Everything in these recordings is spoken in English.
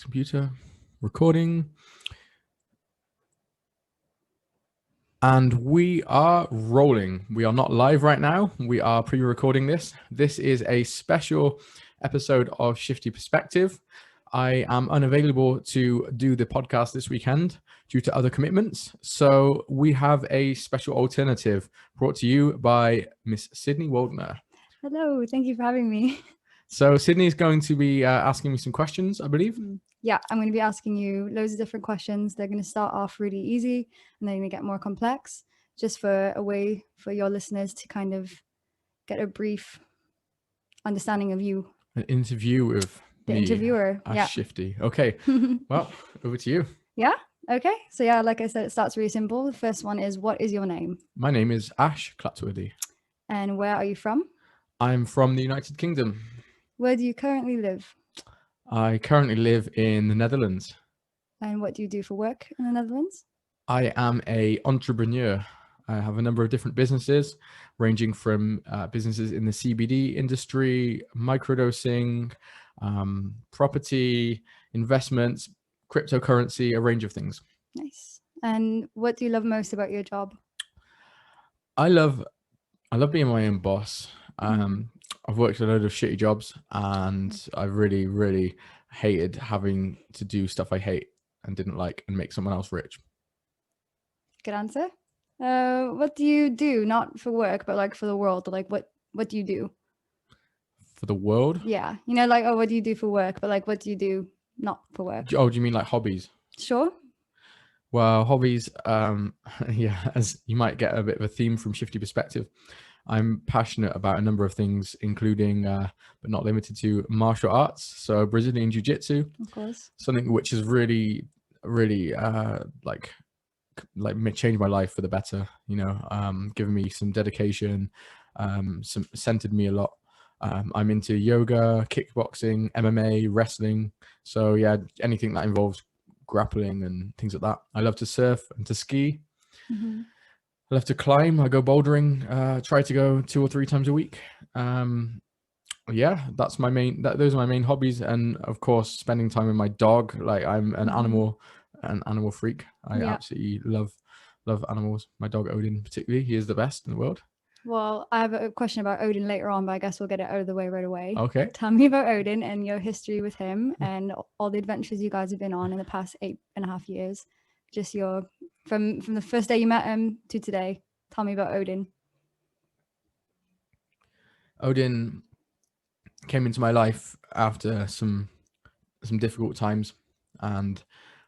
Computer recording. And we are rolling. We are not live right now. We are pre-recording this. This is a special episode of Shifty Perspective. I am unavailable to do the podcast this weekend due to other commitments. So we have a special alternative brought to you by Miss Sydney Waldner. Hello, thank you for having me. So Sydney is going to be asking me some questions, I believe. Yeah, I'm going to be asking you loads of different questions. They're going to start off really easy and they're going to get more complex, just for a way for your listeners to kind of get a brief understanding of you. An interview with the interviewer. Yeah. Shifty. Okay. Well, over to you. Yeah. Okay. So yeah, like I said, it starts really simple. The first one is, what is your name? My name is Ash Clapsworthy. And where are you from? I'm from the United Kingdom. Where do you currently live? I currently live in the Netherlands. And what do you do for work in the Netherlands? I am an entrepreneur. I have a number of different businesses, ranging from businesses in the CBD industry, microdosing, property, investments, cryptocurrency, a range of things. Nice. And what do you love most about your job? I love being my own boss. I've worked a load of shitty jobs and I really, really hated having to do stuff I hate and didn't like and make someone else rich. Good answer. What do you do? Not for work, but like for the world. Like what do you do? For the world? Yeah. You know, like, oh, what do you do for work? But like, what do you do not for work? Oh, do you mean like hobbies? Sure. Well, hobbies, yeah, as you might get a bit of a theme from Shifty Perspective. I'm passionate about a number of things, including, but not limited to, martial arts. So Brazilian Jiu-Jitsu, of course, something which has really, really like changed my life for the better. You know, given me some dedication, centered me a lot. I'm into yoga, kickboxing, MMA, wrestling. So yeah, anything that involves grappling and things like that. I love to surf and to ski. I love to climb. I go bouldering. Try to go 2 or 3 times a week. Yeah, that's my main. Those are my main hobbies, and of course, spending time with my dog. Like I'm an animal freak. I absolutely love animals. My dog Odin, particularly, he is the best in the world. Well, I have a question about Odin later on, but I guess we'll get it out of the way right away. Okay. Tell me about Odin and your history with him and all the adventures you guys have been on in the past 8.5 years. Just your from the first day you met him to today. Tell me about Odin. Odin came into my life after some difficult times, and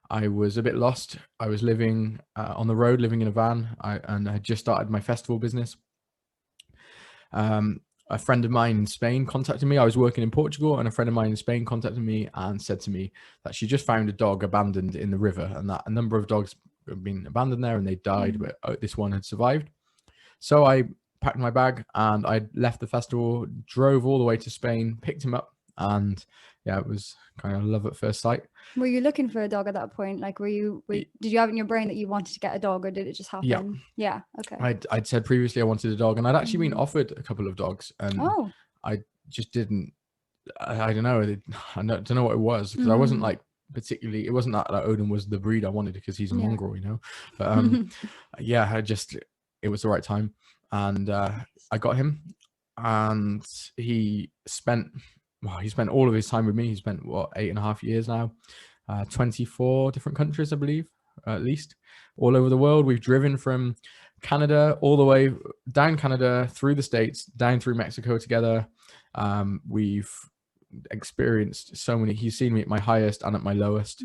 I was a bit lost. I was living on the road, living in a van, and I had just started my festival business. A friend of mine in Spain contacted me. I was working in Portugal, and a friend of mine in Spain contacted me and said to me that she just found a dog abandoned in the river, and that a number of dogs had been abandoned there and they died, but this one had survived. So I packed my bag and I left the festival, drove all the way to Spain, picked him up, and yeah, it was kind of love at first sight. Were you looking for a dog at that point? Like, did you have in your brain that you wanted to get a dog, or did it just happen? Yeah. Okay. I'd said previously I wanted a dog, and I'd actually been offered a couple of dogs, and I just didn't. I don't know. I don't know what it was, because I wasn't like particularly. It wasn't that Odin was the breed I wanted because he's a mongrel, you know. But yeah, it was the right time, and I got him, and he spent all of his time with me. He spent 8.5 years now, 24 different countries, I believe, at least, all over the world. We've driven from Canada all the way down Canada, through the States, down through Mexico together. We've experienced so many. He's seen me at my highest and at my lowest.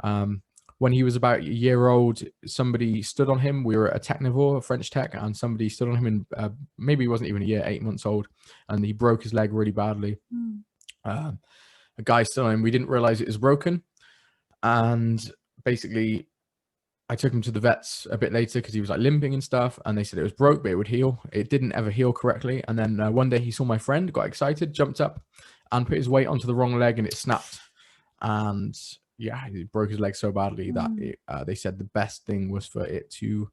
When he was about a year old, somebody stood on him. We were at a Technivore, a French tech, and somebody stood on him, and maybe he wasn't even a year, 8 months old, and he broke his leg really badly. A guy stood on him. We didn't realize it was broken, and basically I took him to the vets a bit later because he was like limping and stuff, and they said it was broke, but it would heal. It didn't ever heal correctly. And then one day he saw my friend, got excited, jumped up and put his weight onto the wrong leg, and it snapped. And yeah, he broke his leg so badly that they said the best thing was for it to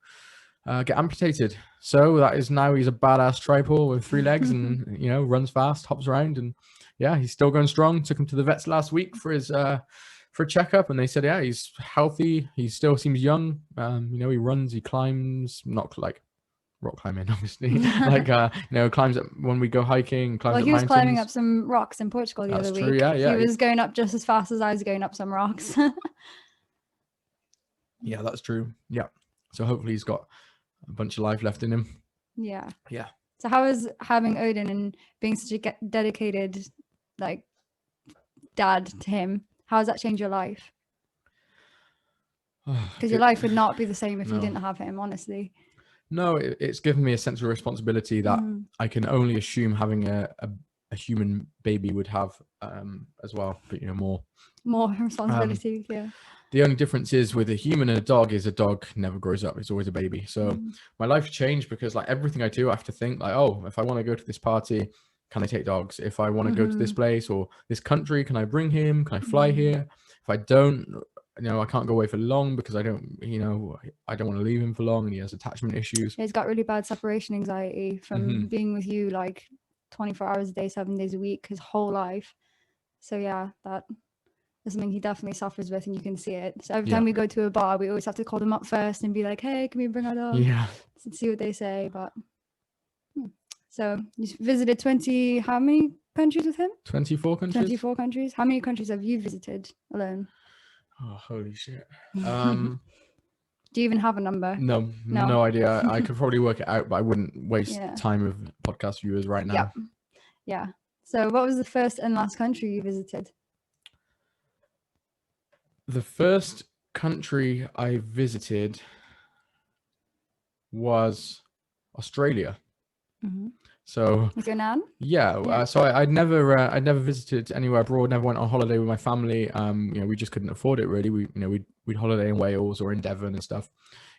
get amputated. So that is now he's a badass tripod with 3 legs and, you know, runs fast, hops around, and yeah, he's still going strong. Took him to the vets last week for his for a checkup, and they said, yeah, he's healthy. He still seems young. You know, he runs, he climbs, not like rock climbing, obviously. Like, you know, climbs up when we go hiking, climbs up he was mountains. climbing up some rocks in Portugal the other week. True, yeah. He was going up just as fast as I was going up some rocks. Yeah, that's true. Yeah. So hopefully he's got a bunch of life left in him. Yeah. Yeah. So how is having Odin and being such a dedicated, like, dad to him, how has that changed your life? Because your life would not be the same if you didn't have him, honestly. No, it's given me a sense of responsibility that I can only assume having a human baby would have as well, but you know, more responsibility. Yeah. The only difference is with a human and a dog is a dog never grows up. It's always a baby. So my life changed because like everything I do, I have to think like, oh, if I want to go to this party, can I take dogs? If I want to go to this place or this country, can I bring him? Can I fly here? If I don't, you know, I can't go away for long because I don't, you know, I don't want to leave him for long and he has attachment issues. He's got really bad separation anxiety from being with you like 24 hours a day, 7 days a week, his whole life. So yeah, that is something he definitely suffers with, and you can see it. So every time we go to a bar, we always have to call them up first and be like, hey, can we bring our dog? Yeah. And see what they say. But so you visited how many countries with him? 24 countries. 24 countries. How many countries have you visited alone? Oh, holy shit. Do you even have a number? No idea. I could probably work it out, but I wouldn't waste time with podcast viewers right now. Yeah. So what was the first and last country you visited? The first country I visited was Australia. So with your nan? Yeah. So I'd never visited anywhere abroad. Never went on holiday with my family. You know, we just couldn't afford it really. We'd holiday in Wales or in Devon and stuff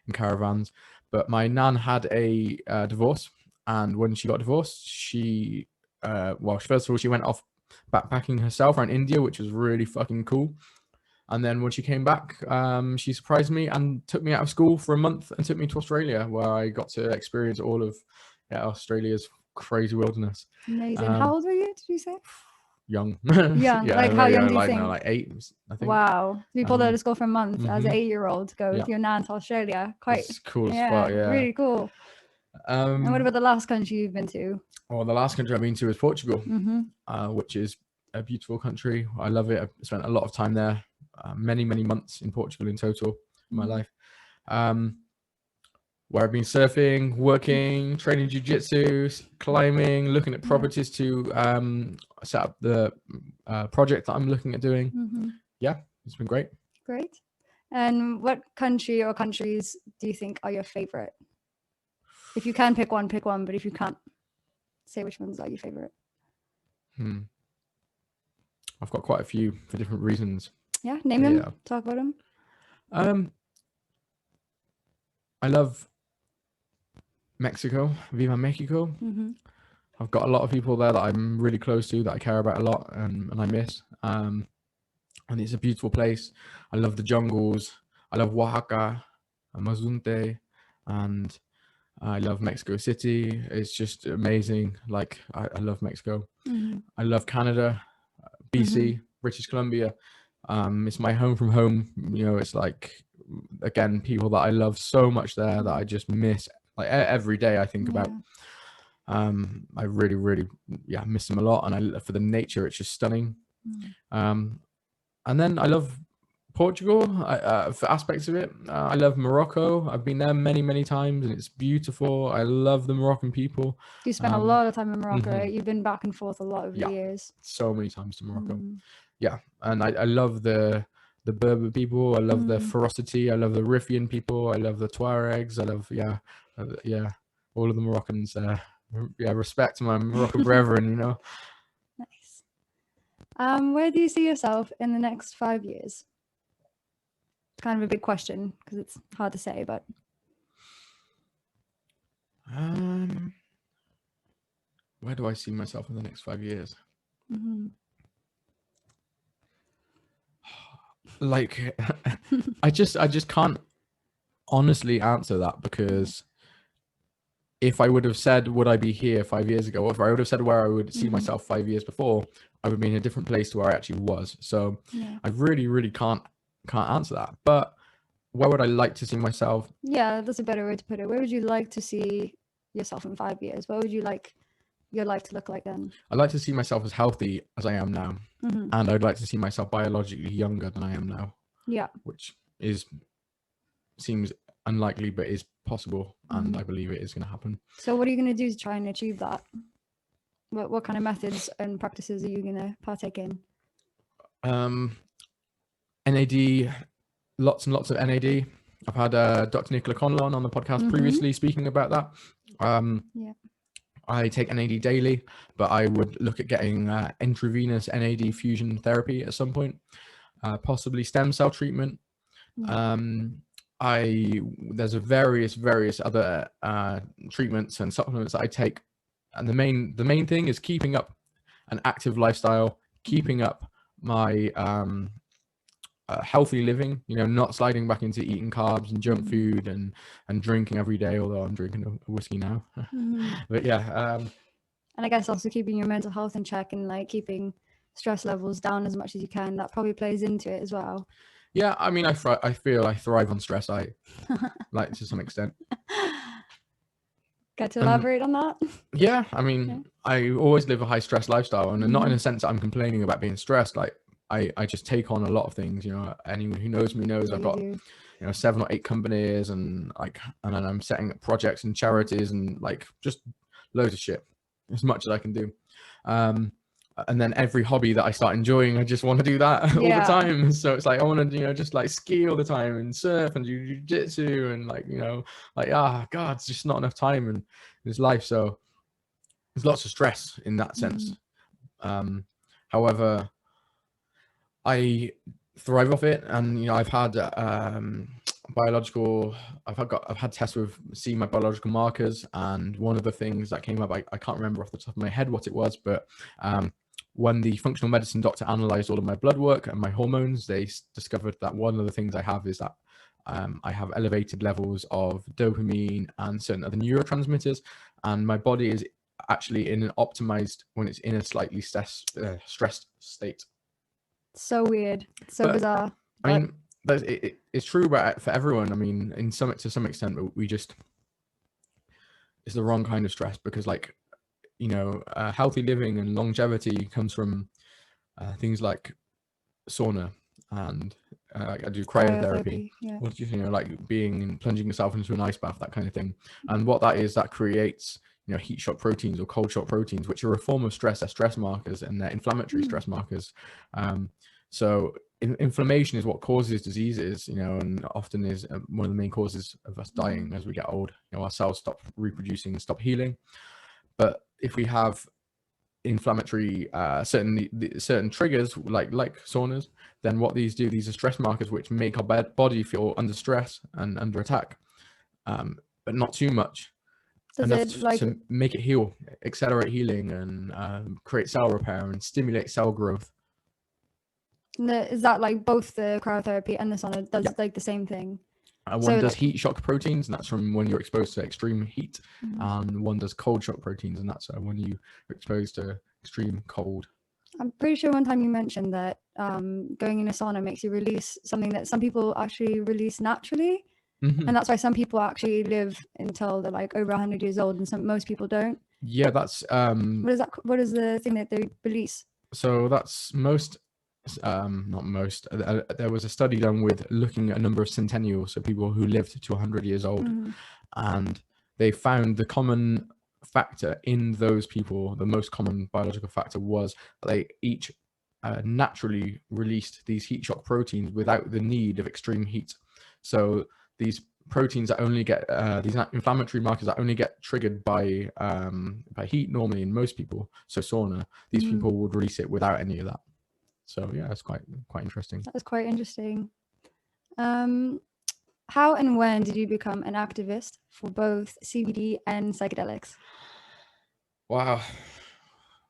in caravans. But my nan had a divorce, and when she got divorced, she first of all she went off backpacking herself around India, which was really fucking cool. And then when she came back, she surprised me and took me out of school for a month and took me to Australia, where I got to experience all of Australia's crazy wilderness. Amazing. How old were you, did you say? Young. Young. Like how young do you think? Like 8, I think. Wow. You pulled out of school for a month as an 8-year-old to go with your nan to Australia. Quite cool spot, yeah. Really cool. And what about the last country you've been to? Well, the last country I've been to is Portugal, which is a beautiful country. I love it. I've spent a lot of time there. Many months in Portugal in total in my life, where I've been surfing, working, training jiu-jitsu, climbing, looking at properties to set up the project that I'm looking at doing. Yeah, it's been great. Great. And what country or countries do you think are your favorite? If you can pick one, but if you can't, say which ones are your favorite. I've got quite a few for different reasons. Yeah, name them. Talk about them. I love Mexico. Viva Mexico. I've got a lot of people there that I'm really close to, that I care about a lot, and I miss. And it's a beautiful place. I love the jungles. I love Oaxaca, Mazunte, and I love Mexico City. It's just amazing. Like I love Mexico. I love Canada, BC, British Columbia. It's my home from home. You know, it's like, again, people that I love so much there that I just miss. Like every day I think about. I really miss them a lot, and for the nature, it's just stunning. And then I love Portugal for aspects of it. I love Morocco. I've been there many times, and it's beautiful. I love the Moroccan people. You spent a lot of time in Morocco, right? You've been back and forth a lot over the years. So many times to Morocco. Yeah, and I love the Berber people. I love their ferocity. I love the Riffian people. I love the Tuaregs. I love all of the Moroccans. Respect my Moroccan brethren. You know. Nice. Where do you see yourself in the next 5 years? Kind of a big question because it's hard to say, but where do I see myself in the next 5 years? Like I just can't honestly answer that, because if I would have said, would I be here 5 years ago, or if I would have said where I would see myself 5 years before, I would be in a different place to where I actually was. So I really can't answer that. But where would I like to see myself? Yeah, that's a better way to put it. Where would you like to see yourself in 5 years? What would you like your life to look like then? I'd like to see myself as healthy as I am now. And I'd like to see myself biologically younger than I am now. Yeah. Which seems unlikely, but is possible. And I believe it is going to happen. So what are you going to do to try and achieve that? What kind of methods and practices are you going to partake in? NAD, lots and lots of NAD. I've had Dr. Nicola Conlon on the podcast previously speaking about that. I take NAD daily, but I would look at getting intravenous NAD fusion therapy at some point, possibly stem cell treatment. There's various other treatments and supplements that I take, and the main thing is keeping up an active lifestyle, keeping up my healthy living, not sliding back into eating carbs and junk food and drinking every day, although I'm drinking a whiskey now. But yeah, and I guess also keeping your mental health in check and like keeping stress levels down as much as you can. That probably plays into it as well. Yeah, I mean, I feel I thrive on stress. I like to some extent. Get to elaborate on that? Yeah, I mean, I always live a high stress lifestyle, and not in a sense that I'm complaining about being stressed. Like I just take on a lot of things. Anyone who knows me knows I've got 7 or 8 companies, and then I'm setting up projects and charities and like just loads of shit, as much as I can do. And then every hobby that I start enjoying, I just want to do that all the time. So it's like I want to, just like ski all the time and surf and do jiu-jitsu and God, it's just not enough time in this life. So there's lots of stress in that sense. However, I thrive off it, and I've had I've had tests with seeing my biological markers, and one of the things that came up, I can't remember off the top of my head what it was, but when the functional medicine doctor analyzed all of my blood work and my hormones, they discovered that one of the things I have is that I have elevated levels of dopamine and certain other neurotransmitters, and my body is actually in an optimized when it's in a slightly stressed state. So weird, so bizarre. I mean, it's true for everyone. I mean, to some extent, it's the wrong kind of stress, because healthy living and longevity comes from things like sauna, and I do cryotherapy. Like plunging yourself into an ice bath, that kind of thing. And what that is, that creates heat shock proteins or cold shock proteins, which are a form of stress. They're stress markers, and they're inflammatory stress markers. So inflammation is what causes diseases, and often is one of the main causes of us dying as we get old. Our cells stop reproducing and stop healing. But if we have inflammatory certain triggers like saunas, then what these do, these are stress markers which make our body feel under stress and under attack, but not too much. Enough to make it heal, accelerate healing, and create cell repair and stimulate cell growth. Is that like both the cryotherapy and the sauna does like the same thing? One does heat shock proteins, and that's from when you're exposed to extreme heat, and one does cold shock proteins, and that's when you're exposed to extreme cold. I'm pretty sure one time you mentioned that going in a sauna makes you release something that some people actually release naturally, and that's why some people actually live until they're like over 100 years old, and most people don't. Yeah, that's what is the thing that they release? So that's not most. There was a study done with looking at a number of centennials, so people who lived to 100 years old, and they found the common factor in those people, the most common biological factor, was they each naturally released these heat shock proteins without the need of extreme heat. So these proteins that only get these inflammatory markers that only get triggered by heat normally in most people, so sauna, these people would release it without any of that. So yeah, it's quite interesting. That was quite interesting. How and when did you become an activist for both CBD and psychedelics? Wow.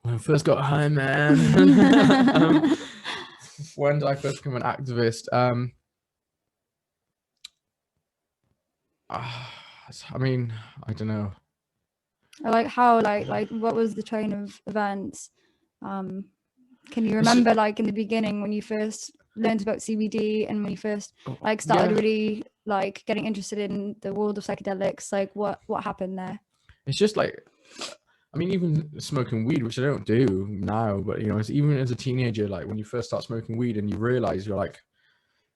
When I first got high, man. When did I first become an activist? I mean, I don't know. Like how, like what was the train of events? Can you remember, like in the beginning when you first learned about CBD and when you first like started really like getting interested in the world of psychedelics? Like what happened there? It's just like, I mean, even smoking weed, which I don't do now, but you know, even as a teenager, like when you first start smoking weed and you realize you're like,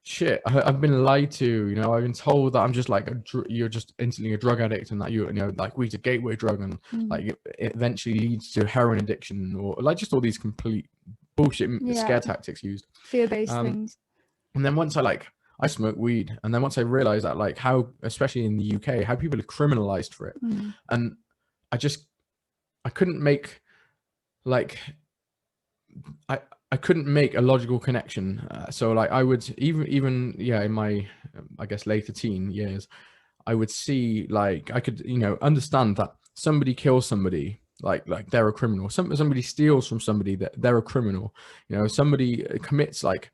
shit, I've been lied to, you know, I've been told that I'm just like you're just instantly a drug addict, and that you know, like weed's a gateway drug, and like it eventually leads to heroin addiction, or like just all these complete bullshit scare tactics used, fear-based things. And then once I smoked weed, and then once I realized that like how, especially in the UK, how people are criminalized for it, and I couldn't make like I couldn't make a logical connection. So like I would even in my I guess later teen years, I would see like I could, you know, understand that somebody kills somebody, like they're a criminal. Somebody steals from somebody, that they're a criminal. You know, somebody commits like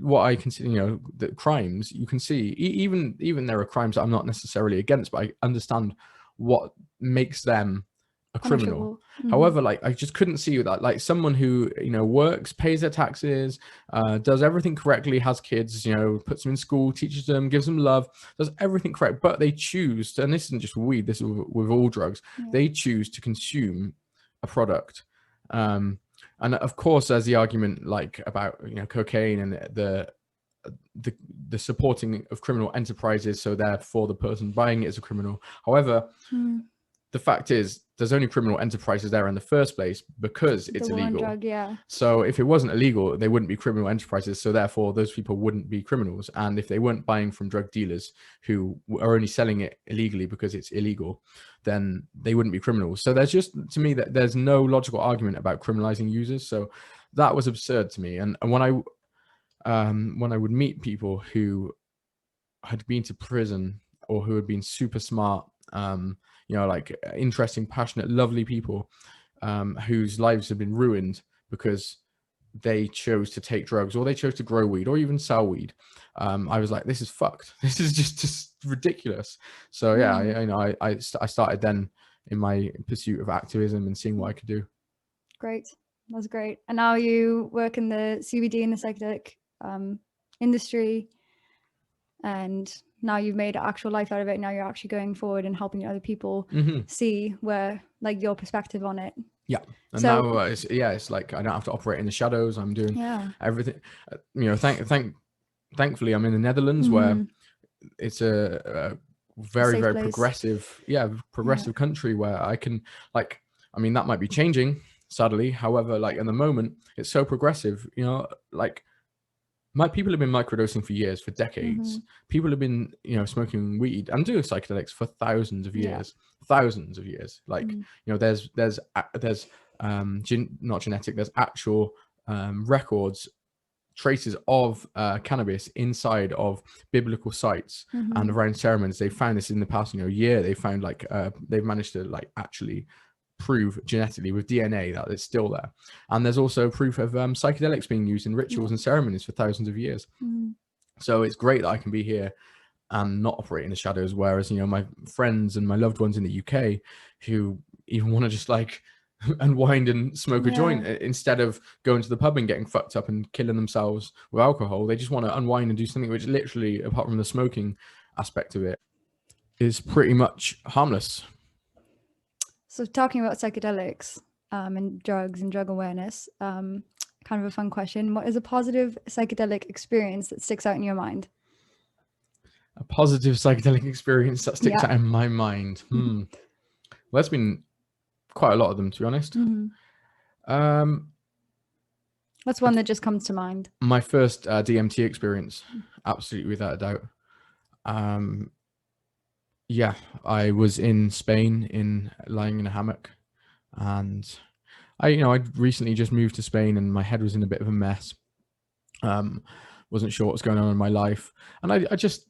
what I consider, you know, the crimes. You can see even there are crimes that I'm not necessarily against, but I understand what makes them a criminal. However, like I just couldn't see that, like someone who, you know, works, pays their taxes, does everything correctly, has kids, you know, puts them in school, teaches them, gives them love, does everything correct, but they choose to, and this isn't just weed, this is with all drugs, they choose to consume a product. And of course there's the argument like about, you know, cocaine and the supporting of criminal enterprises, so therefore the person buying it is a criminal. However, the fact is there's only criminal enterprises there in the first place because it's illegal. Drug, so if it wasn't illegal, they wouldn't be criminal enterprises, so therefore those people wouldn't be criminals. And if they weren't buying from drug dealers who are only selling it illegally because it's illegal, then they wouldn't be criminals. So there's just, to me, that there's no logical argument about criminalizing users. So that was absurd to me. And when I would meet people who had been to prison or who had been super smart, you know, like interesting, passionate, lovely people, whose lives have been ruined because they chose to take drugs, or they chose to grow weed, or even sell weed. I was like, this is fucked. This is just ridiculous. So yeah, I started then in my pursuit of activism and seeing what I could do. Great, that's great. And now you work in the CBD and the psychedelic industry, and now you've made an actual life out of it. Now you're actually going forward and helping other people see where, like, your perspective on it. Yeah. And so, now it's like I don't have to operate in the shadows. I'm doing everything. You know, thankfully I'm in the Netherlands where it's a very place. progressive country where I can, like, I mean, that might be changing sadly. However, like in the moment, it's so progressive, you know, like people have been microdosing for years, for decades. People have been, you know, smoking weed and doing psychedelics for thousands of years. Like, you know, there's not genetic, there's actual records, traces of cannabis inside of biblical sites and around ceremonies. They found this in the past, you know, year. They found like they've managed to like actually prove genetically with DNA that it's still there. And there's also proof of psychedelics being used in rituals and ceremonies for thousands of years. So it's great that I can be here and not operate in the shadows, whereas, you know, my friends and my loved ones in the UK who even want to just like unwind and smoke a joint instead of going to the pub and getting fucked up and killing themselves with alcohol, they just want to unwind and do something which literally, apart from the smoking aspect of it, is pretty much harmless. So talking about psychedelics and drugs and drug awareness, kind of a fun question. What is a positive psychedelic experience that sticks out in your mind? A positive psychedelic experience that sticks out in my mind? Well, there's been quite a lot of them, to be honest. What's one that just comes to mind? My first DMT experience, absolutely, without a doubt. Yeah, I was in Spain, lying in a hammock, and I'd recently just moved to Spain, and my head was in a bit of a mess. Wasn't sure what was going on in my life, and I just,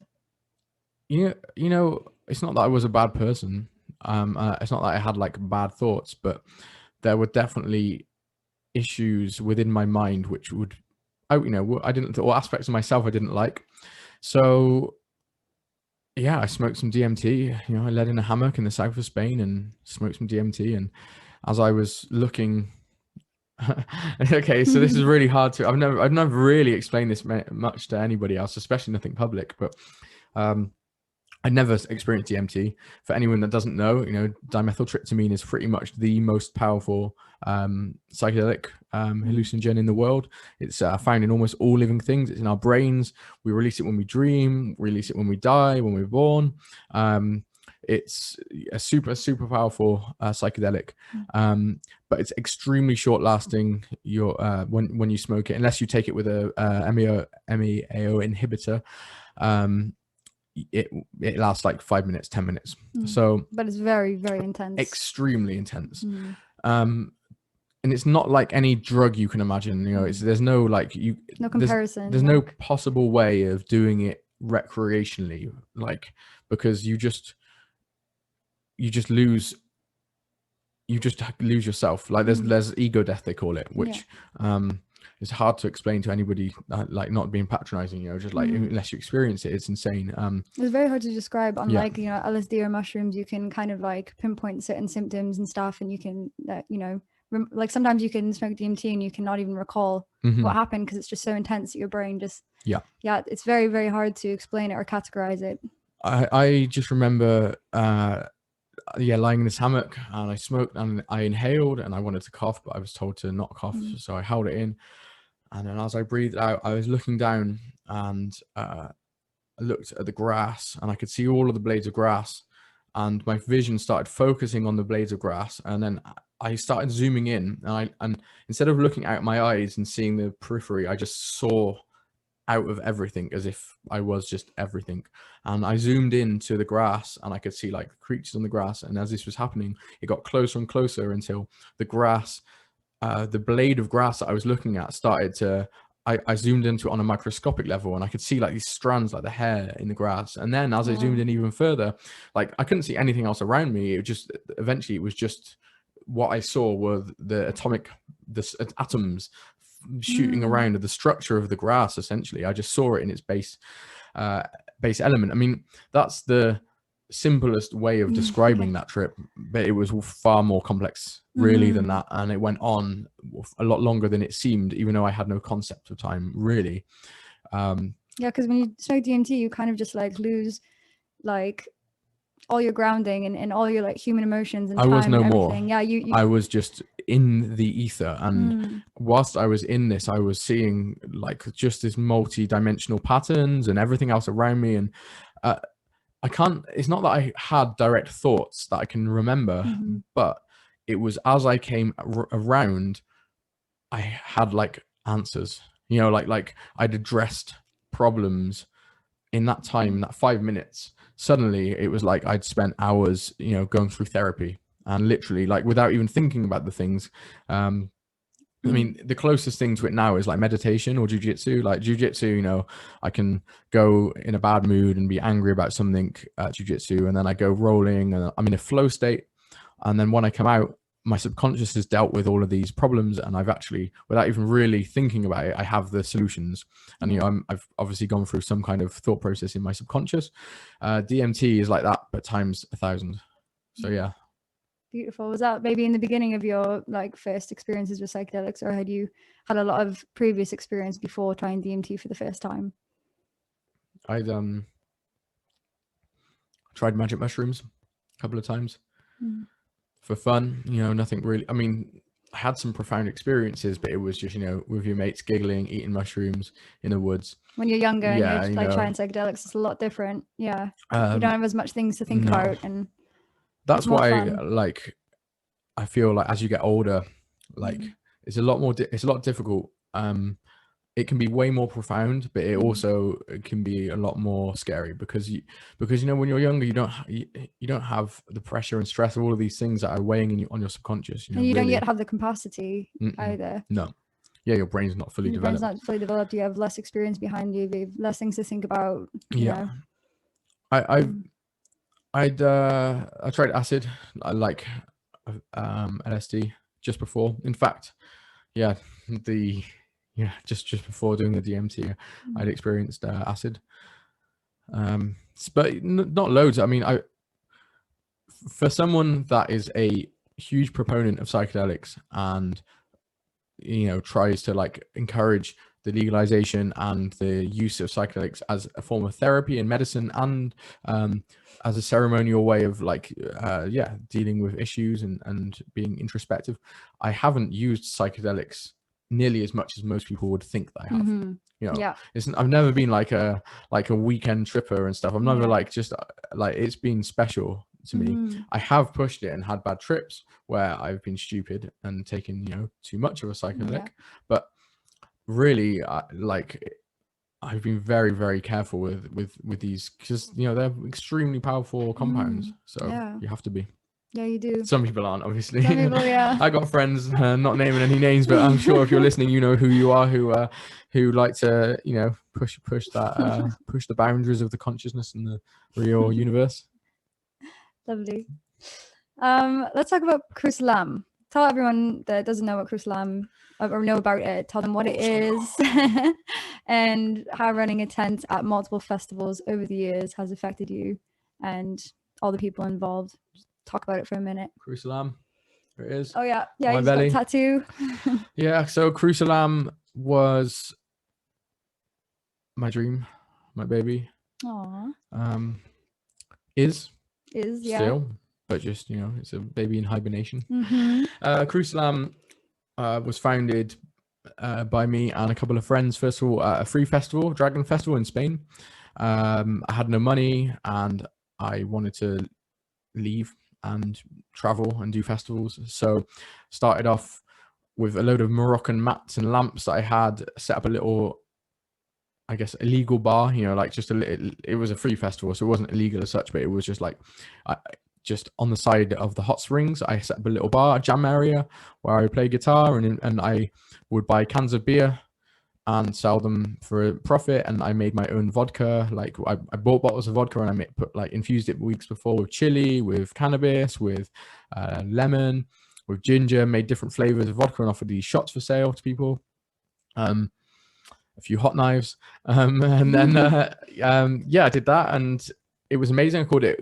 you know, it's not that I was a bad person. It's not that I had like bad thoughts, but there were definitely issues within my mind which I didn't, or aspects of myself I didn't like. So yeah, I smoked some DMT. You know, I lay in a hammock in the south of Spain and smoked some DMT. And as I was looking, okay, so this is really hard to. I've never really explained this much to anybody else, especially nothing public. But I never experienced DMT. For anyone that doesn't know, you know, dimethyltryptamine is pretty much the most powerful psychedelic hallucinogen in the world. It's found in almost all living things. It's in our brains. We release it when we dream, release it when we die, when we're born. It's a super powerful psychedelic, but it's extremely short lasting. When you smoke it, unless you take it with a MEAO inhibitor, it lasts like 5 minutes, 10 minutes. So, but it's very, very intense. Extremely intense. And it's not like any drug you can imagine. You know, there's no like no comparison. There's no possible way of doing it recreationally, like, because you just lose yourself. Like there's ego death, they call it, which it's hard to explain to anybody, like not being patronizing, you know, just like unless you experience it, it's insane. It's very hard to describe. Unlike you know, LSD or mushrooms, you can kind of like pinpoint certain symptoms and stuff, and you can you know, like sometimes you can smoke DMT and you cannot even recall what happened because it's just so intense that your brain just it's very, very hard to explain it or categorize it. I just remember lying in this hammock, and I smoked and I inhaled and I wanted to cough, but I was told to not cough, so I held it in. And then as I breathed out, I was looking down, and I looked at the grass, and I could see all of the blades of grass, and my vision started focusing on the blades of grass. And then I started zooming in, and instead of looking out my eyes and seeing the periphery, I just saw out of everything as if I was just everything. And I zoomed into the grass, and I could see like creatures on the grass. And as this was happening, it got closer and closer until the grass, the blade of grass that I was looking at started to, I zoomed into it on a microscopic level, and I could see like these strands, like the hair in the grass. And then as I zoomed in even further, like I couldn't see anything else around me. It just, eventually it was just, what I saw were the atoms shooting around the structure of the grass. Essentially, I just saw it in its base element. I mean, that's the simplest way of describing that trip, but it was far more complex really than that, and it went on a lot longer than it seemed, even though I had no concept of time really. Because when you smoke DMT, you kind of just like lose like all your grounding and all your like human emotions and I time was no and more. everything. You I was just in the ether, and whilst I was in this, I was seeing like just this multi-dimensional patterns and everything else around me. And I can't, it's not that I had direct thoughts that I can remember, but it was as I came around, I had like answers, you know, like I'd addressed problems in that time, in that 5 minutes. Suddenly it was like I'd spent hours, you know, going through therapy, and literally like without even thinking about the things. I mean, the closest thing to it now is like meditation or jujitsu. Like jujitsu, you know, I can go in a bad mood and be angry about something at jujitsu, and then I go rolling and I'm in a flow state. And then when I come out, my subconscious has dealt with all of these problems, and I've actually, without even really thinking about it, I have the solutions. And, you know, I've obviously gone through some kind of thought process in my subconscious. DMT is like that, but times 1,000. So, yeah. Beautiful. Was that maybe in the beginning of your like first experiences with psychedelics, or had you had a lot of previous experience before trying DMT for the first time? I'd tried magic mushrooms a couple of times for fun, you know, nothing really. I mean, I had some profound experiences, but it was just, you know, with your mates giggling, eating mushrooms in the woods. When you're younger and you're like trying psychedelics, it's a lot different. Yeah. You don't have as much things to think about, and that's why like I feel like as you get older, like it's a lot more it's a lot difficult. It can be way more profound, but it also can be a lot more scary because you know, when you're younger, you don't have the pressure and stress of all of these things that are weighing on your subconscious, you know, and you don't yet have the capacity either. No. Yeah, your brain's not fully developed. Brain's not fully developed. You have less experience behind you. You have less things to think about. You know? I tried acid, like LSD, just before. In fact, just before doing the DMT, I'd experienced acid. But not loads. I mean, for someone that is a huge proponent of psychedelics and tries to like encourage the legalization and the use of psychedelics as a form of therapy and medicine, and as a ceremonial way of like dealing with issues and being introspective, I haven't used psychedelics nearly as much as most people would think that I have. I've never been like a weekend tripper and stuff. I'm never like just like, it's been special to me. I have pushed it and had bad trips where I've been stupid and taken too much of a psychedelic, but really I've been very, very careful with these, because they're extremely powerful compounds, so you have to be. Yeah, you do. Some people aren't, obviously. Some people, I got friends, not naming any names, but I'm sure if you're listening, you know who you are, who like to push that push the boundaries of the consciousness and the real universe. Lovely. Let's talk about Crusalam. Tell everyone that doesn't know what Crusalam or know about it, tell them what it is and how running a tent at multiple festivals over the years has affected you and all the people involved. Just talk about it for a minute. Crusalam, there it is. Oh yeah, my he's belly. got a tattoo. Yeah, so Crusalam was my dream, my baby. Aww. Is yeah. Still, but just it's a baby in hibernation. Crusalam was founded by me and a couple of friends. First of all, a free festival, Dragon Festival in Spain. I had no money and I wanted to leave and travel and do festivals, so started off with a load of Moroccan mats and lamps that I had, set up a little, I guess, illegal bar, like just a little, it was a free festival, so it wasn't illegal as such, but it was just like, just on the side of the hot springs, I set up a little bar, jam area, where I would play guitar and I would buy cans of beer and sell them for a profit. And I made my own vodka. Like I bought bottles of vodka and infused it weeks before with chili, with cannabis, with lemon, with ginger, made different flavors of vodka and offered these shots for sale to people. A few hot knives, and then I did that, and it was amazing. I called it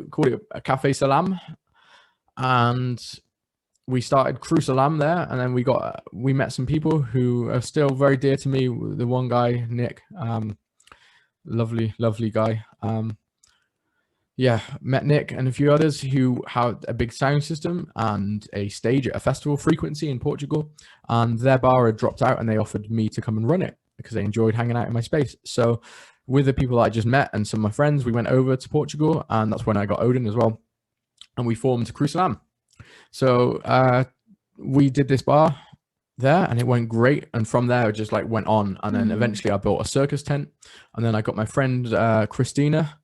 a Cafe Salam, and we started Crusalam there, and then we met some people who are still very dear to me. The one guy, Nick, lovely guy. Met Nick and a few others who had a big sound system and a stage at a festival, Frequency, in Portugal, and their bar had dropped out, and they offered me to come and run it because they enjoyed hanging out in my space. So with the people that I just met and some of my friends, we went over to Portugal, and that's when I got Odin as well, and we formed Crusalam. So we did this bar there, and it went great, and from there it just like went on, and then eventually I built a circus tent, and then I got my friend Christina,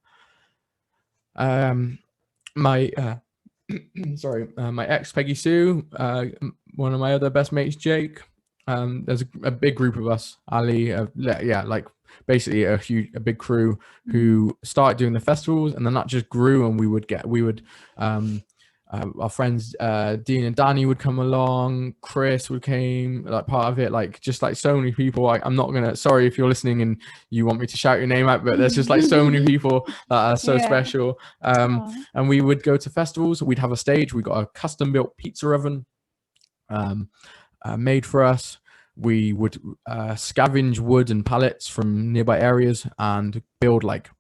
my ex Peggy Sue, one of my other best mates Jake. There's a big group of us, Ali, like basically a big crew who started doing the festivals, and then that just grew, and we would our friends Dean and Danny would come along, Chris came like part of it, like just like so many people. I'm not gonna, sorry if you're listening and you want me to shout your name out, but there's just like so many people that are so special. And we would go to festivals, we'd have a stage, we got a custom built pizza oven made for us. We would scavenge wood and pallets from nearby areas and build like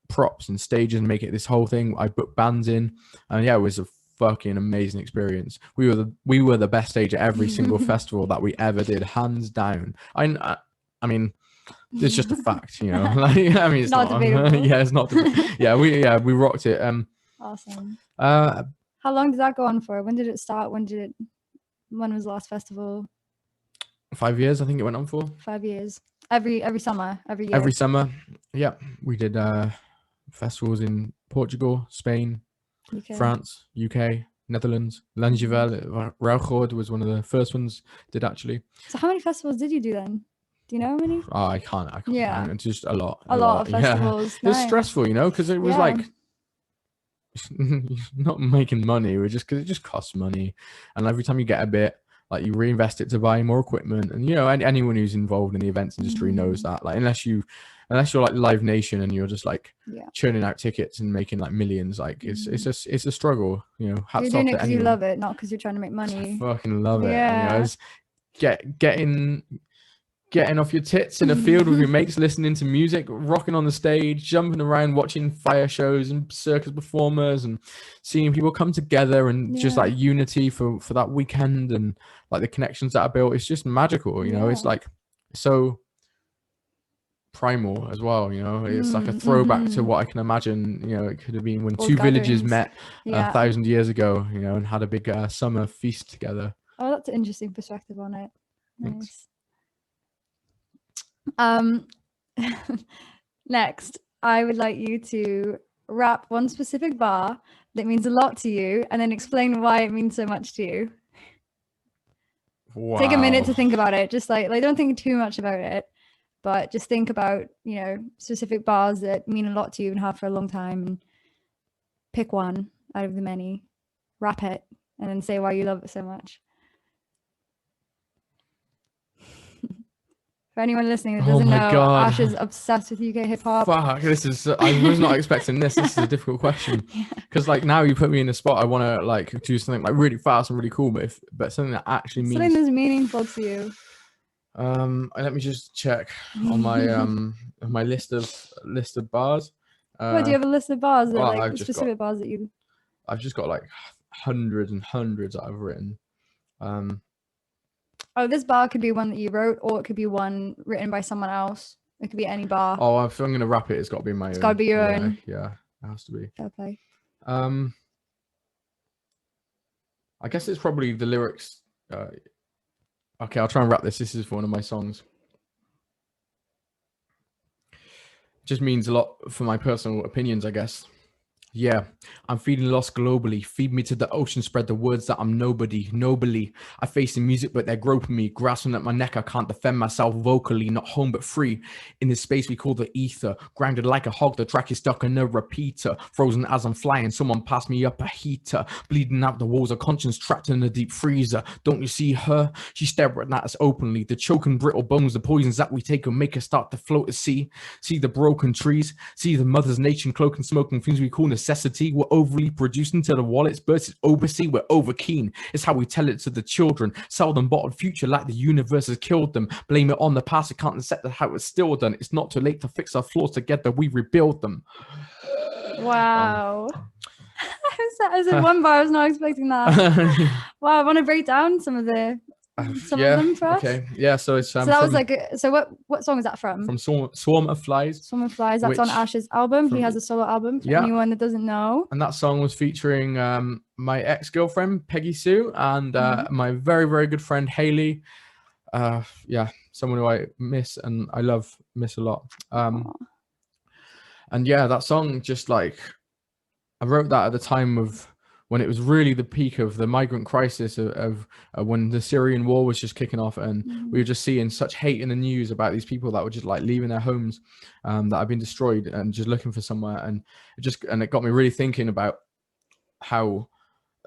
props and stages and make it this whole thing. I booked bands in, and it was a fucking amazing experience. We were the best stage at every single festival that we ever did, hands down. I mean, it's just a fact, like, I mean, it's not debatable. It's not. We rocked it. Awesome. How long did that go on for? When did it start? When was the last festival? 5 years, I think it went on for. 5 years. Every summer, every year. Every summer, yeah. We did festivals in Portugal, Spain, UK. France, UK, Netherlands, Langevel, Rauchord was one of the first ones did actually. So how many festivals did you do then? Do you know how many? Oh, I can't. Yeah, it's just a lot. A lot of festivals. Yeah. Nice. It's stressful, because it was like not making money. We're just because it just costs money, and every time you get a bit, like you reinvest it to buy more equipment. And you know, anyone who's involved in the events industry knows that. Like unless you're like Live Nation and you're just like churning out tickets and making like millions, like it's a struggle, you know. You're doing it because you love it, not because you're trying to make money. I fucking love it. You know, it's getting off your tits in a field with your mates, listening to music, rocking on the stage, jumping around, watching fire shows and circus performers, and seeing people come together, and just like unity for that weekend, and like the connections that are built. It's just magical, you know. It's like so primal as well, you know. It's like a throwback to what I can imagine, you know, it could have been when two villages met 1,000 years ago, you know, and had a big summer feast together. Oh, that's an interesting perspective on it. Nice. Next, I would like you to rap one specific bar that means a lot to you, and then explain why it means so much to you. Wow. Take a minute to think about it. Just like don't think too much about it, but just think about, you know, specific bars that mean a lot to you and have for a long time, and pick one out of the many, rap it, and then say why you love it so much. For anyone listening that doesn't know, Ash is obsessed with UK hip hop. Fuck, I was not expecting this. This is a difficult question. Because like now you put me in a spot, I want to like do something like really fast and really cool, but something that actually means something that's meaningful to you. Let me just check on my my list of bars. What, do you have a list of bars that like specific bars that you? I've just got like hundreds and hundreds that I've written. Oh, this bar could be one that you wrote, or it could be one written by someone else. It could be any bar. Oh, if I'm going to rap it, it's got to be my own. It's got to be your own. Yeah, it has to be. Fair play. I guess it's probably the lyrics. Okay, I'll try and rap this. This is for one of my songs. Just means a lot for my personal opinions, I guess. Yeah, I'm feeling lost globally. Feed me to the ocean, spread the words that I'm nobody. Nobly, I face the music, but they're groping me, grasping at my neck. I can't defend myself vocally, not home but free. In this space we call the ether, grounded like a hog. The track is stuck in a repeater, frozen as I'm flying. Someone pass me up a heater, bleeding out the walls of conscience, trapped in a deep freezer. Don't you see her? She's staring at us openly. The choking brittle bones, the poisons that we take will make us start to float at sea. See the broken trees, see the mother's nature cloaking, smoking things we call necessity. We're overly producing till the wallets burst. It's oversee. We're over keen. It's how we tell it to the children. Sell them bottled future like the universe has killed them. Blame it on the past. It can't accept how it's still done. It's not too late to fix our flaws together. We rebuild them. Wow. I said one bar. I was not expecting that. Wow. I want to break down some of them for us. Okay. Yeah. So it's so that was like what song is that from? From Swarm of Flies. Swarm of Flies. That's on Ash's album. He has a solo album for anyone that doesn't know. And that song was featuring my ex-girlfriend Peggy Sue and my very, very good friend Haley. Someone who I miss and I miss a lot. And yeah, that song just like I wrote that at the time of when it was really the peak of the migrant crisis of when the Syrian war was just kicking off, and we were just seeing such hate in the news about these people that were just like leaving their homes that had been destroyed and just looking for somewhere. And it got me really thinking about how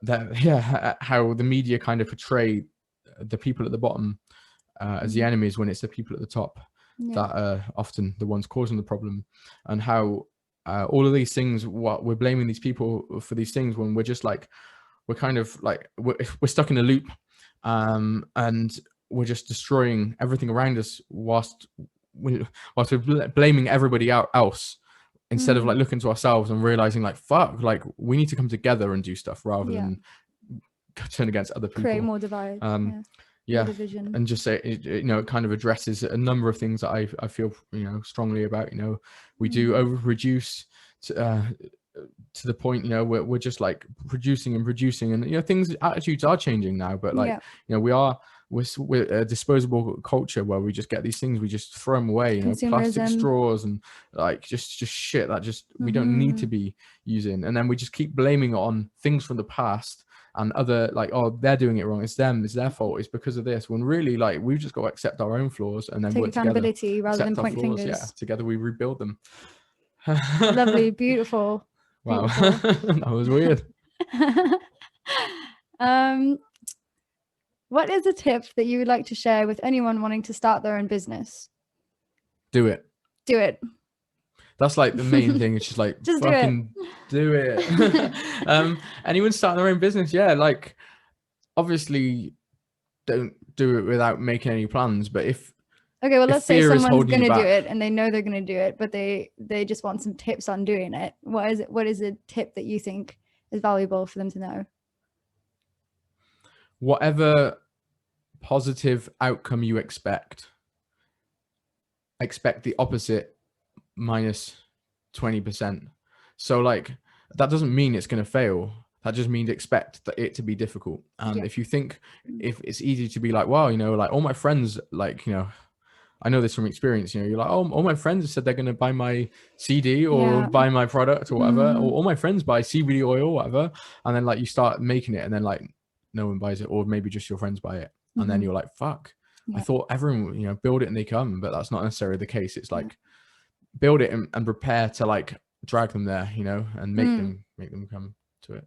the media kind of portray the people at the bottom as the enemies when it's the people at the top that are often the ones causing the problem, and how all of these things, what we're blaming these people for these things when we're just like we're stuck in a loop, and we're just destroying everything around us whilst we're blaming everybody else instead of like looking to ourselves and realizing like fuck, like we need to come together and do stuff rather than turn against other people, create more divide. Division. And just say it kind of addresses a number of things that I feel strongly about. We do over reduce to the point we're just like producing and things, attitudes are changing now, but like we're a disposable culture where we just get these things, we just throw them away, plastic straws and like just shit that just we don't need to be using, and then we just keep blaming it on things from the past and other like, oh, they're doing it wrong, it's them, it's their fault, it's because of this, when really like we've just got to accept our own flaws and then take work accountability together, rather than point fingers. Together we rebuild them. Lovely, beautiful. Wow. That was weird. What is a tip that you would like to share with anyone wanting to start their own business? Do it. Do it. That's like the main thing. It's just like, just fucking do it. Anyone starting their own business, yeah, like obviously don't do it without making any plans. But if let's say someone's going to do back, it and they know they're going to do it, but they just want some tips on doing it. What is a tip that you think is valuable for them to know? Whatever positive outcome you expect the opposite minus 20%. So like that doesn't mean it's going to fail. That just means expect it to be difficult. And if you think, if it's easy to be like, well, you know, like all my friends, like, you know, I know this from experience, you know, you're like, oh, all my friends said they're going to buy my CD or buy my product or whatever, or all my friends buy CBD oil or whatever. And then like you start making it and then like no one buys it, or maybe just your friends buy it. And then you're like, fuck, I thought everyone, you know, build it and they come, but that's not necessarily the case. It's like build it and prepare to like drag them there, you know, and make them come to it.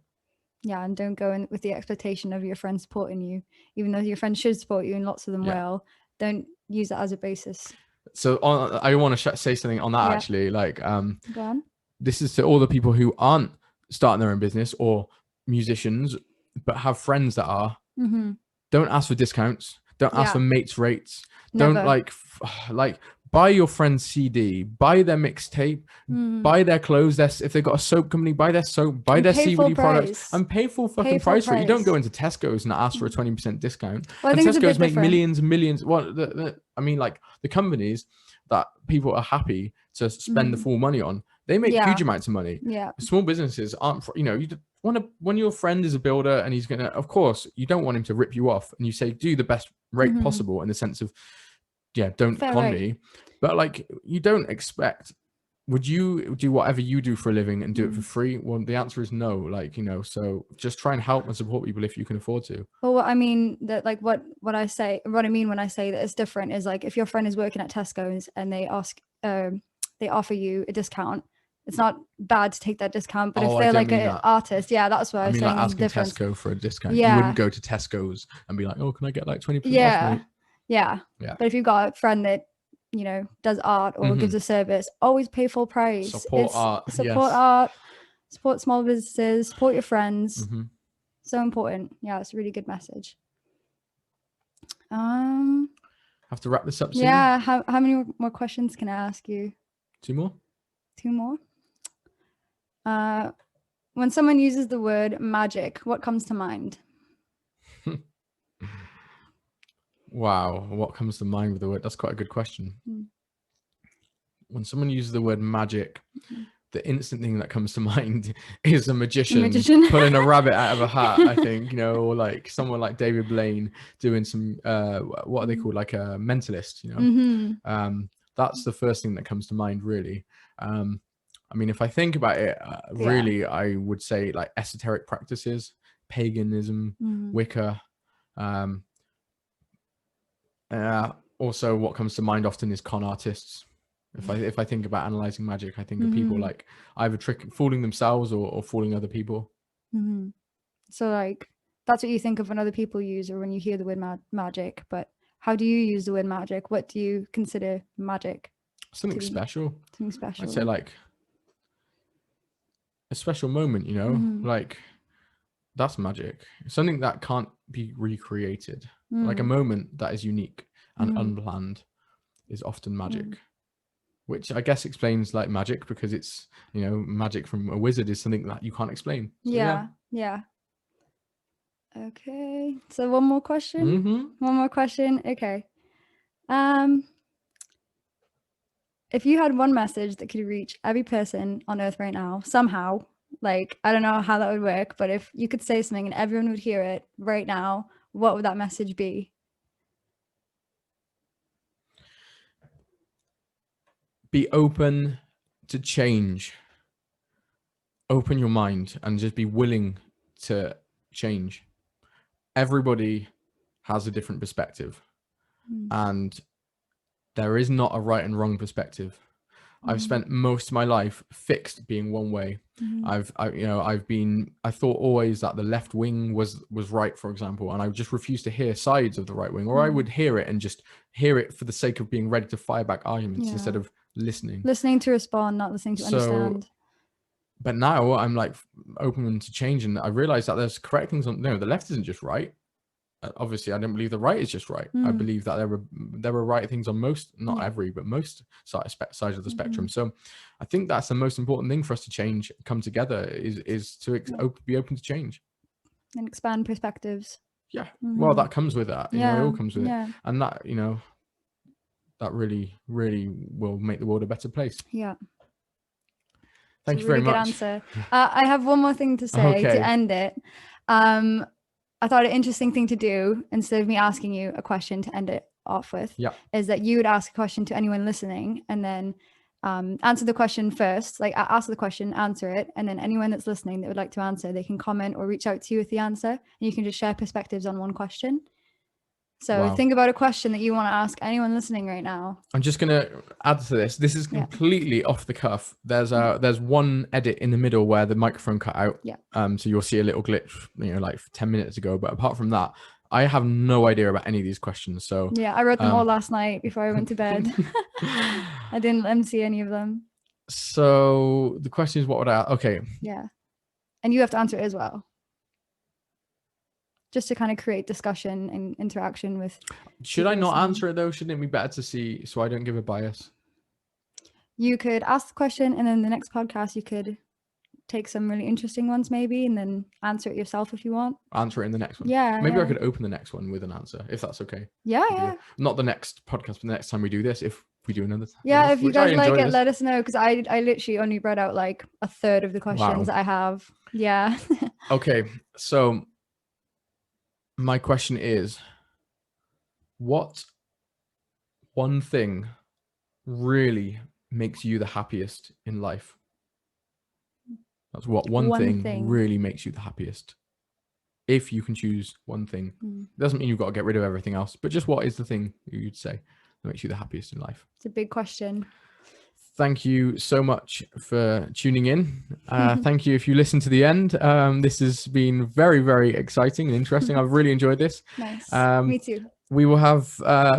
Yeah, and don't go in with the expectation of your friends supporting you, even though your friends should support you and lots of them will. Don't use that as a basis. So I want to say something on that actually. Like, go on. This is to all the people who aren't starting their own business or musicians, but have friends that are. Don't ask for discounts. Don't ask for mates rates. Never. Don't like buy your friend's CD, buy their mixtape, buy their clothes. If they've got a soap company, buy their soap, buy their CBD products, and pay full fucking price for it. You don't go into Tesco's and ask for a 20% discount. Well, and Tesco's make millions and millions. I mean, like the companies that people are happy to spend the full money on, they make huge amounts of money. Yeah. Small businesses aren't, you know, you want to, when your friend is a builder and he's gonna, of course, you don't want him to rip you off, and you say do the best rate possible in the sense of, don't con me. But like, you don't expect, would you do whatever you do for a living and do it for free? Well, the answer is no. Like, you know, so just try and help and support people if you can afford to. Well, what I mean that like what I mean when I say that it's different is like if your friend is working at Tesco's and they offer you a discount, it's not bad to take that discount. But if they're like an artist, that's what I was saying. Like asking Tesco for a discount. You wouldn't go to Tesco's and be like, oh, can I get like 20% off, mate? Yeah. But if you've got a friend that, you know, does art or gives a service, always pay full price. Support art, support small businesses, support your friends. So important. Yeah, it's a really good message. Have to wrap this up soon. Yeah, how many more questions can I ask you? Two more. When someone uses the word magic, what comes to mind? Wow, what comes to mind with the word? That's quite a good question. When someone uses the word magic, the instant thing that comes to mind is a magician pulling a rabbit out of a hat, I think, you know, or like someone like David Blaine doing some, what are they called? Like a mentalist, you know? That's the first thing that comes to mind, really. I mean, if I think about it, really, I would say like esoteric practices, paganism, Wicca, also what comes to mind often is con artists. If I think about analyzing magic, I think of people like either fooling themselves or fooling other people. So like that's what you think of when other people use or when you hear the word magic. But how do you use the word magic? What do you consider magic? Something special. Something special. I'd say like a special moment, you know, like that's magic. Something that can't be recreated. Like a moment that is unique and unplanned is often magic, which I guess explains like magic, because it's, you know, magic from a wizard is something that you can't explain. So, yeah. Okay, so one more question. Okay. If you had one message that could reach every person on earth right now somehow, like I don't know how that would work, but if you could say something and everyone would hear it right now, what would that message be? Be open to change. Open your mind and just be willing to change. Everybody has a different perspective, and there is not a right and wrong perspective. I've spent most of my life fixed being one way. I thought always that the left wing was right, for example, and I just refused to hear sides of the right wing, or I would hear it and just hear it for the sake of being ready to fire back arguments instead of listening to respond, not listening to understand. But now I'm like open to change, and I realize that there's correct things on. No, the left isn't just right. Obviously, I don't believe the right is just right. I believe that there were right things on most, not every, but most sides of the spectrum. So I think that's the most important thing for us to change, come together, is to be open to change and expand perspectives. Yeah. Well, that comes with that. You know, it all comes with it, and that, you know, that really, really will make the world a better place. Yeah. Thank you very much. Good answer. I have one more thing to say to end it. I thought an interesting thing to do, instead of me asking you a question to end it off with, is that you would ask a question to anyone listening, and then answer the question first. Like, ask the question, answer it, and then anyone that's listening that would like to answer, they can comment or reach out to you with the answer, and you can just share perspectives on one question. So think about a question that you want to ask anyone listening right now. I'm just going to add to this. This is completely off the cuff. There's one edit in the middle where the microphone cut out. Yeah. So you'll see a little glitch, you know, like 10 minutes ago. But apart from that, I have no idea about any of these questions. So yeah, I wrote them all last night before I went to bed. I didn't MC any of them. So the question is, what would I? Okay. Yeah. And you have to answer it as well, just to kind of create discussion and interaction with. Should I not answer it though? Shouldn't it be better to see, so I don't give a bias? You could ask the question, and then the next podcast you could take some really interesting ones maybe, and then answer it yourself if you want. Answer it in the next one. Yeah. Maybe I could open the next one with an answer, if that's okay. Yeah, yeah. Not the next podcast, but the next time we do this, if we do another. Yeah, if you guys like it, let us know, because I literally only read out like a third of the questions I have. Yeah. Okay, so my question is, what one thing really makes you the happiest in life? That's what one thing really makes you the happiest. If you can choose one thing. Doesn't mean you've got to get rid of everything else, but just what is the thing you'd say that makes you the happiest in life? It's a big question. Thank you so much for tuning in. Thank you if you listen to the end. This has been very, very exciting and interesting. I've really enjoyed this. Nice. Me too. We will have,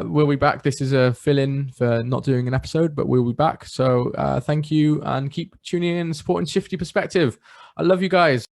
we'll be back. This is a fill-in for not doing an episode, but we'll be back. So thank you, and keep tuning in and supporting Shifty Perspective. I love you guys.